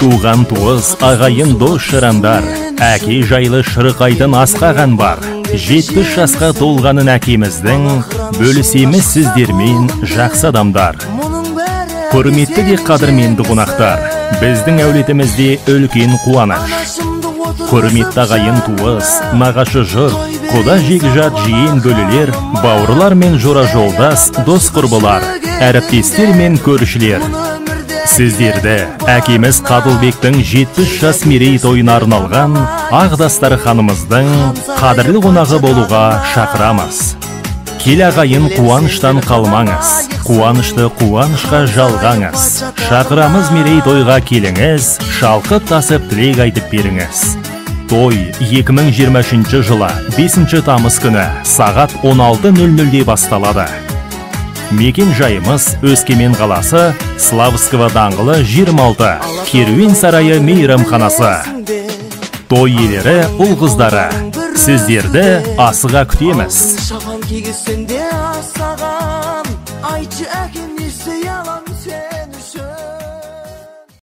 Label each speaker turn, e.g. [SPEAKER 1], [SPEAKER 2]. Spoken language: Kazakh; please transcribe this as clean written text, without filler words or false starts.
[SPEAKER 1] Туған туыс, ағайын дос шырандар, әке жайлы шырқайтын асқаған бар. 70 жасқа толғанын әкеміздің, бөлісеміз сіздермен жақсы адамдар. Құрметті де қадірменді қонақтар, біздің әулетімізде үлкен қуаныш. Құрметті ағайын туыс, нағашы жұрт, құда жекжат жиен бөлілер, бауырлар мен жора жолдас, дос құрбылар, әріптестер мен көршілер. Сіздерді әкеміз Қадылбектің 70 жас мерейтойына арналған Ағдастар ханымыздың қадірлі қонағы болуға шақырамыз. Кел ағайын, қуаныштан қалмаңыз, қуанышты қуанышқа жалғаңыз. Шақырамыз мерейтойға келіңіз, шалқып тасып тілек айтып беріңіз. Той 2023 жылы 5 тамыз күні сағат 16:00-де басталады. Мекен жайымыз Өскемен қаласы, Славского даңғылы 26, Керуен сарайы мейрамханасы. Той иелері, ұл-қыздары, сіздерді асыға күтеміз.